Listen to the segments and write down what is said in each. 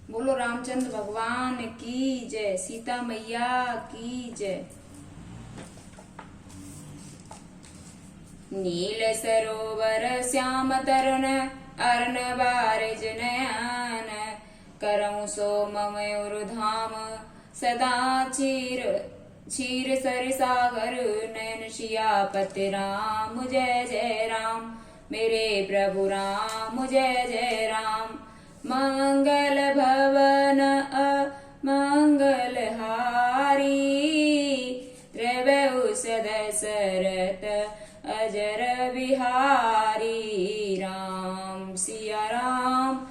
बोलो रामचंद्र भगवान की जय, सीता मैया की जय। नील सरोवर श्याम तरुण अर्ण बारिज नयन, करऊं सो मयूर धाम सदा क्षीर सर सागर, नयन सियापति राम जय जय राम, मेरे प्रभु राम जय जय राम। मंगल भवन अमंगल हारी, त्रिभुवन दशरथ अजर बिहारी, राम सिया राम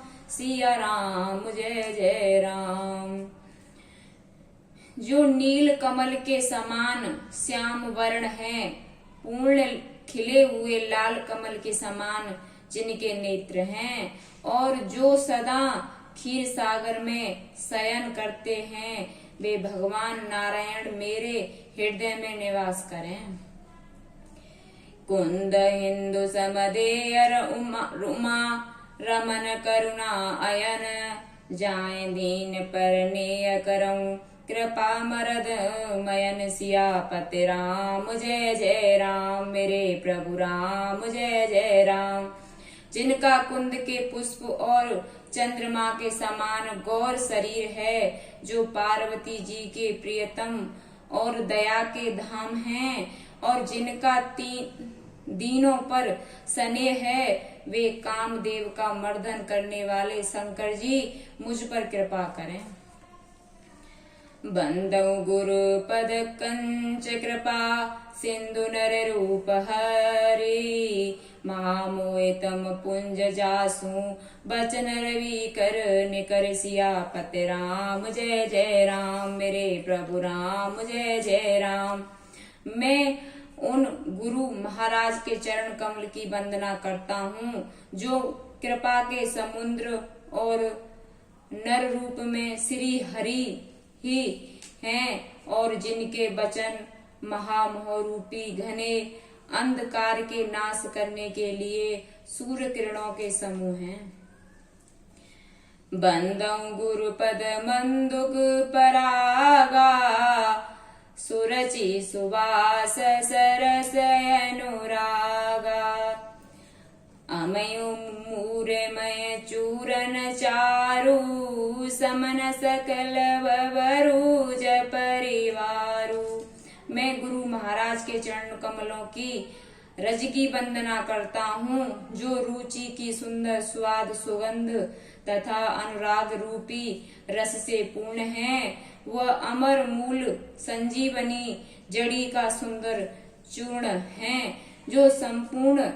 जय जय राम। जो नील कमल के समान श्याम वर्ण है, पूर्ण खिले हुए लाल कमल के समान जिनके नेत्र हैं, और जो सदा क्षीर सागर में शयन करते हैं, वे भगवान नारायण मेरे हृदय में निवास करें। कुंद हिंदु समदेयर उमा रमन करुणा अयन, जाए दीन पर नेय करऊं कृपा मरद मयन, सियापति राम जय जय राम, मेरे प्रभु राम जय जय राम। जिनका कुंद के पुष्प और चंद्रमा के समान गौर शरीर है, जो पार्वती जी के प्रियतम और दया के धाम हैं, और जिनका दीनों पर स्नेह है, वे कामदेव का मर्दन करने वाले शंकर जी मुझ पर कृपा करें। बंदौ गुरु पद कंच कृपा सिंधु नर रूप हरि, महामोहितम पुंज जासु बचन रवि कर निकर, सियापति राम जय जय राम, मेरे प्रभु राम जय जय राम। मैं उन गुरु महाराज के चरण कमल की वंदना करता हूँ, जो कृपा के समुद्र और नर रूप में श्री हरि ही हैं, और जिनके वचन महामोहरूपी घने अंधकार के नाश करने के लिए सूर्य किरणों के समूह हैं। बंदौ गुरु पद मंदुक परागा, सुरचि सुवास सरस अनुरागा, अमयु मूरमय चूरन चारु, समन सकल वरुज परिवारु। मैं गुरु महाराज के चरण कमलों की रज की वंदना करता हूँ, जो रुचि की सुंदर स्वाद सुगंध तथा अनुराग रूपी रस से पूर्ण है। वह अमर मूल संजीवनी जड़ी का सुंदर चूर्ण है, जो संपूर्ण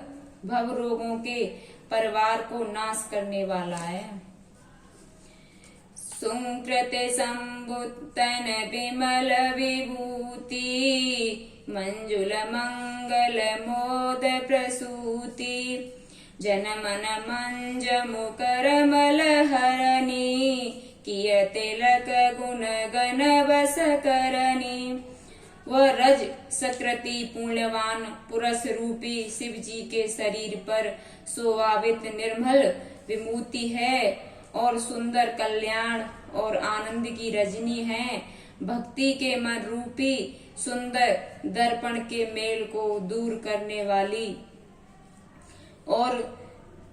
भव रोगों के परिवार को नाश करने वाला है। सुकृत संबुतन विमल विभूति, मंजुल मंगल मोद प्रसूति, जनमन मंज मुकर मल हरणी, किय तिलक गुण गण बस करनी। वह रज सकृति पुण्यवान पुरुष रूपी शिव जी के शरीर पर शोभावित निर्मल विभूति है, और सुंदर कल्याण और आनंद की रजनी है। भक्ति के मन रूपी सुंदर दर्पण के मेल को दूर करने वाली, और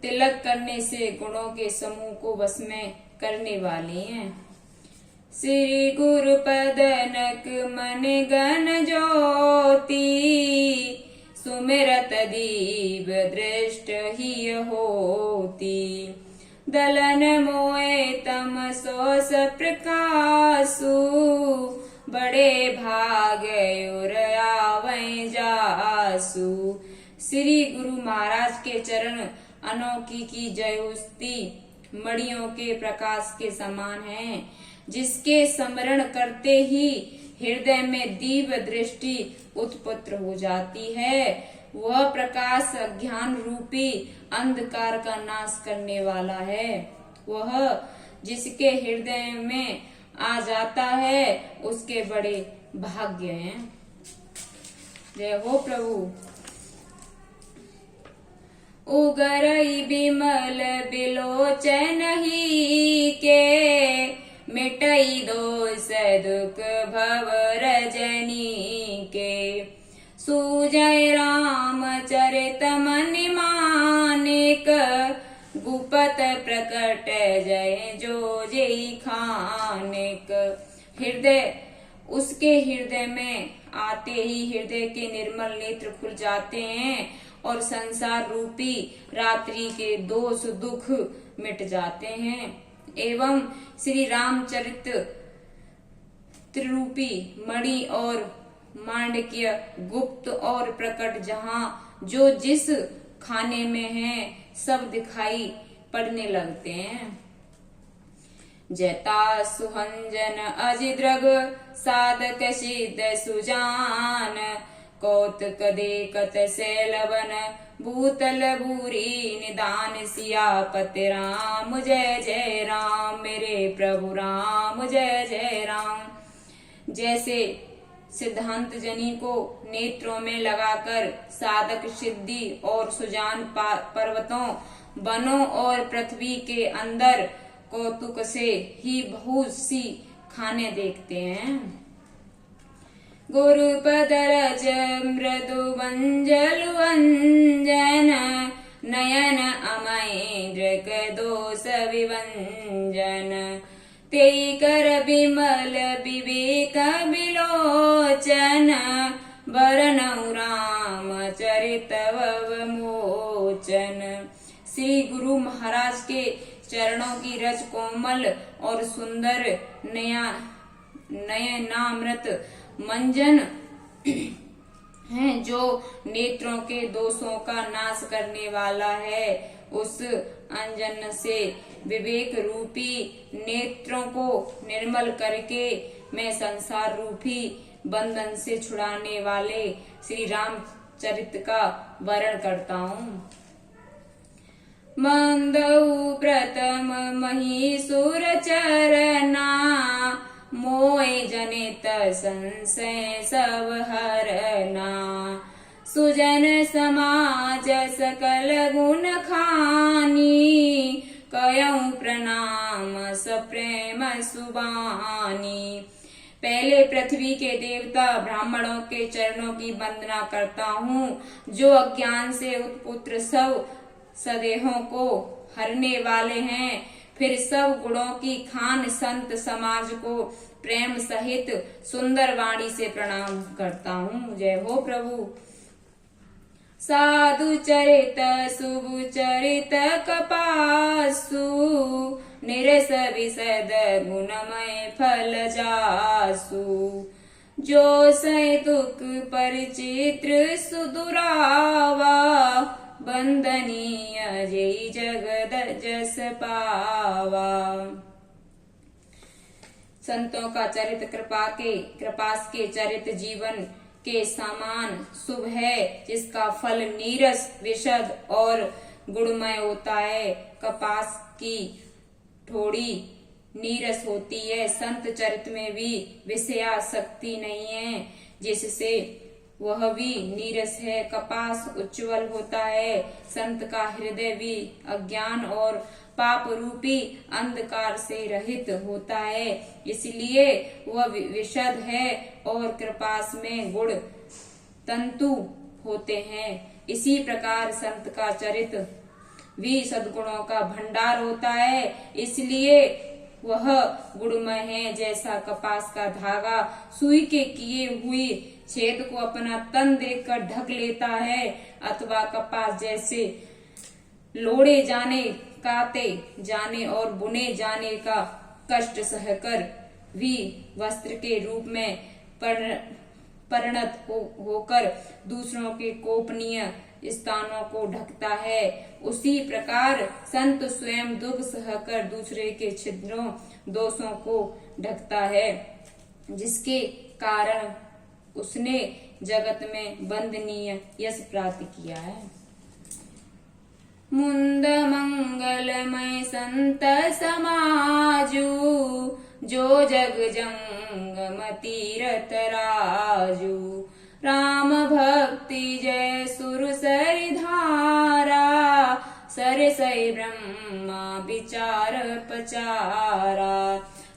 तिलक करने से गुणों के समूह को वश में करने वाली हैं। श्री गुरु पदनक मन गण ज्योति, सुमिरत दीप दृष्ट ही होती, दलन मोए तम सोस प्रकाशु, बड़े भाग उर आवै जासु। श्री गुरु महाराज के चरण अनोखी की जयोस्ती मणियों के प्रकाश के समान है, जिसके स्मरण करते ही हृदय में दिव्य दृष्टि उत्पन्न हो जाती है। वह प्रकाश ज्ञान रूपी अंधकार का नाश करने वाला है। वह जिसके हृदय में आ जाता है, उसके बड़े भाग्य हैं। जय हो प्रभु। उगरई बिमल बिलोचन ही के, प्रकट जय जो जेई खानिक। हृदय, उसके हृदय में आते ही हृदय के निर्मल नेत्र खुल जाते हैं और संसार रूपी रात्रि के दोष दुख मिट जाते हैं। एवं श्री रामचरित त्रिरूपी मणि और मांडक्य गुप्त और प्रकट जहाँ जो जिस खाने में है सब दिखाई पड़ने लगते हैं। जता सुहंजन अजिद्रग साधक सिद्ध सुजान कौतक देखत सैलवन भूतल भूरी निदान सियापति राम जय जय राम मेरे प्रभु राम जय जय राम। जैसे सिद्धांत जनी को नेत्रों में लगाकर साधक सिद्धि और सुजान पर्वतों वनों और पृथ्वी के अंदर कौतुक से ही बहुत सी खाने देखते हैं। गुरुपदरज मृदु वंजलु अंजन नयन अमैन्द्रक दोष विवंजन तेई कर विमल विवेक विलोचन वरनउ राम चरित मोचन। श्री गुरु महाराज के चरणों की रज कोमल और सुंदर नयनामृत मंजन है जो नेत्रों के दोषों का नाश करने वाला है। उस अंजन से विवेक रूपी नेत्रों को निर्मल करके मैं संसार रूपी बंधन से छुड़ाने वाले श्री रामचरित का वर्णन करता हूँ। मंदऊ प्रथम महिषुर चरना मोय जनित संशय सब हरना सुजन समाज सकल गुण खानी कयऊ प्रणाम सप्रेम सुबानी। पहले पृथ्वी के देवता ब्राह्मणों के चरणों की वंदना करता हूँ जो अज्ञान से उत्पुत्र सब सदेहों को हरने वाले हैं। फिर सब गुणों की खान संत समाज को प्रेम सहित सुंदर वाणी से प्रणाम करता हूँ। जय हो प्रभु। साधु चरित शुभ चरित कपासु निरस विशद गुणमय फल जासु जो सै दुख परिचित्र सुदुरावा बंदनीय जय जगद जस पावा। संतों का चरित कृपास के चरित जीवन के समान शुभ है जिसका फल नीरस विशद और गुणमय होता है। कपास की थोड़ी नीरस होती है। संत चरित में भी विषयासक्ति नहीं है जिससे वह भी नीरस है। कपास उज्ज्वल होता है। संत का हृदय भी अज्ञान और पाप रूपी अंधकार से रहित होता है इसलिए वह विशद है और कृपास में गुण तंतु होते हैं। इसी प्रकार संत का चरित भी सद्गुणों का भंडार होता है इसलिए वह गुणमय है। जैसा कपास का धागा सुई के किए हुए छेद को अपना तन देखकर ढक लेता है अथवा कपास जैसे लोड़े जाने काते जाने और बुने जाने का कष्ट सहकर भी वस्त्र के रूप में परिणत होकर दूसरों के कोपनीय स्थानों को ढकता है उसी प्रकार संत स्वयं दुख सहकर दूसरे के छिद्रों दोषों को ढकता है जिसके कारण उसने जगत में वंदनीय यश प्राप्त किया है। मुंद मंगलमय संत समाजू जो जग जंगम तीरथ राजू राम भक्ति जय सुर सरि धारा सर सई ब्रह्मा विचार पचारा।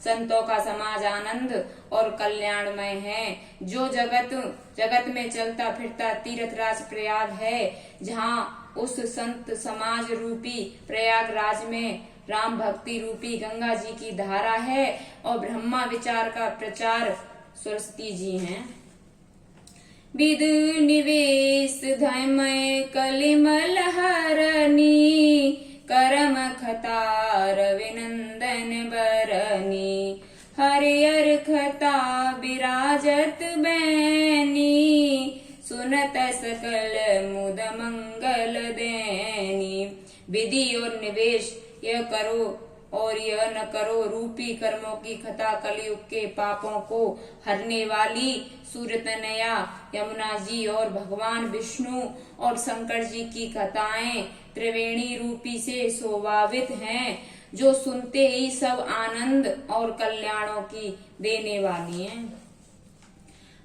संतों का समाज आनंद और कल्याणमय है जो जगत में चलता फिरता तीर्थराज प्रयाग है जहाँ उस संत समाज रूपी प्रयागराज में राम भक्ति रूपी गंगा जी की धारा है और ब्रह्मा विचार का प्रचार सरस्वती जी हैं। विद निवेश धमय कलिमल हरनी करम खतार विनंदन बरनी हरियर खता विराजत बैनी सुनत सकल मुद मंगल देनी। विधि और निवेश यह करो और यह न करो रूपी कर्मों की कथा कलयुग के पापों को हरने वाली सूर्य तनया यमुना जी और भगवान विष्णु और शंकर जी की कथाएं त्रिवेणी रूपी से शोभावित हैं, जो सुनते ही सब आनंद और कल्याणों की देने वाली हैं।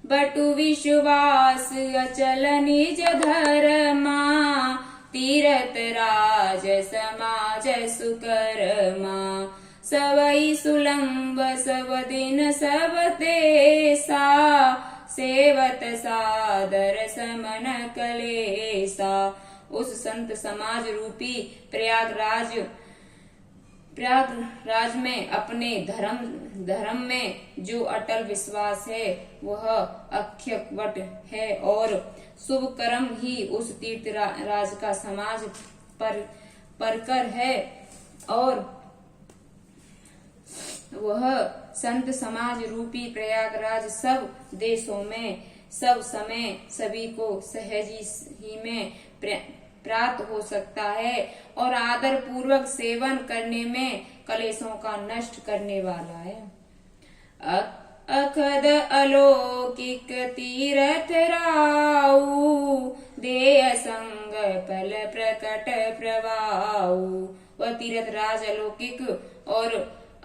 बटु विश्वास अचल निज धर्मा तीरथ राज समाज सुकर्मा सबई सुलंब सब दिन सब तेसा सेवत सादर समन कलेसा। उस संत समाज रूपी प्रयागराज में अपने धर्म में जो अटल विश्वास है वह अक्षयवट है और शुभ कर्म ही उस तीर्थ राज का समाज परकर है और वह संत समाज रूपी प्रयागराज सब देशों में सब समय सभी को सहज ही में प्राप्त हो सकता है और आदर पूर्वक सेवन करने में कलेशों का नष्ट करने वाला है। अखद अलौकिक तीरथ राऊ देय संग फल प्रकट प्रवाऊ। वह तीरथ राज अलौकिक और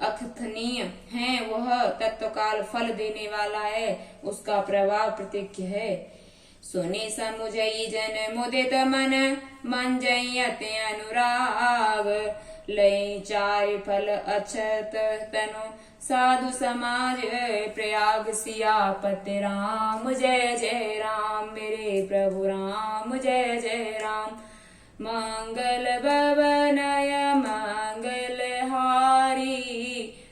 अकथनीय है, वह तत्वकाल फल देने वाला है, उसका प्रभाव प्रत्यक्ष है। सुनि समुझई जन मुदित मन मंजयते अनुराग लय चारि फल अक्षत तनु साधु समाज प्रयाग सियापति राम जय जय राम मेरे प्रभु राम जय जय राम। मंगल भवनय मंगल हारी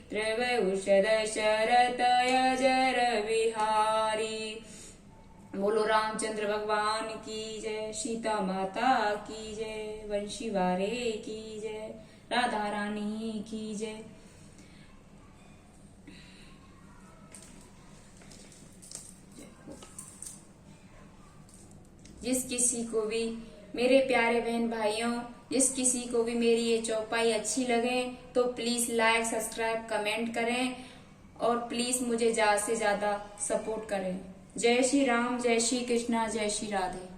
त्रिभुषद शरत अजर विहारी। बोलो रामचंद्र भगवान की जय, सीता माता की जय, वंशी वारे की जय, राधा रानी की जय। जिस किसी को भी मेरे प्यारे बहन भाइयों, जिस किसी को भी मेरी ये चौपाई अच्छी लगे तो प्लीज लाइक सब्सक्राइब कमेंट करें और प्लीज मुझे ज्यादा से ज्यादा सपोर्ट करें। जय श्री राम, जय श्री कृष्णा, जय श्री राधे।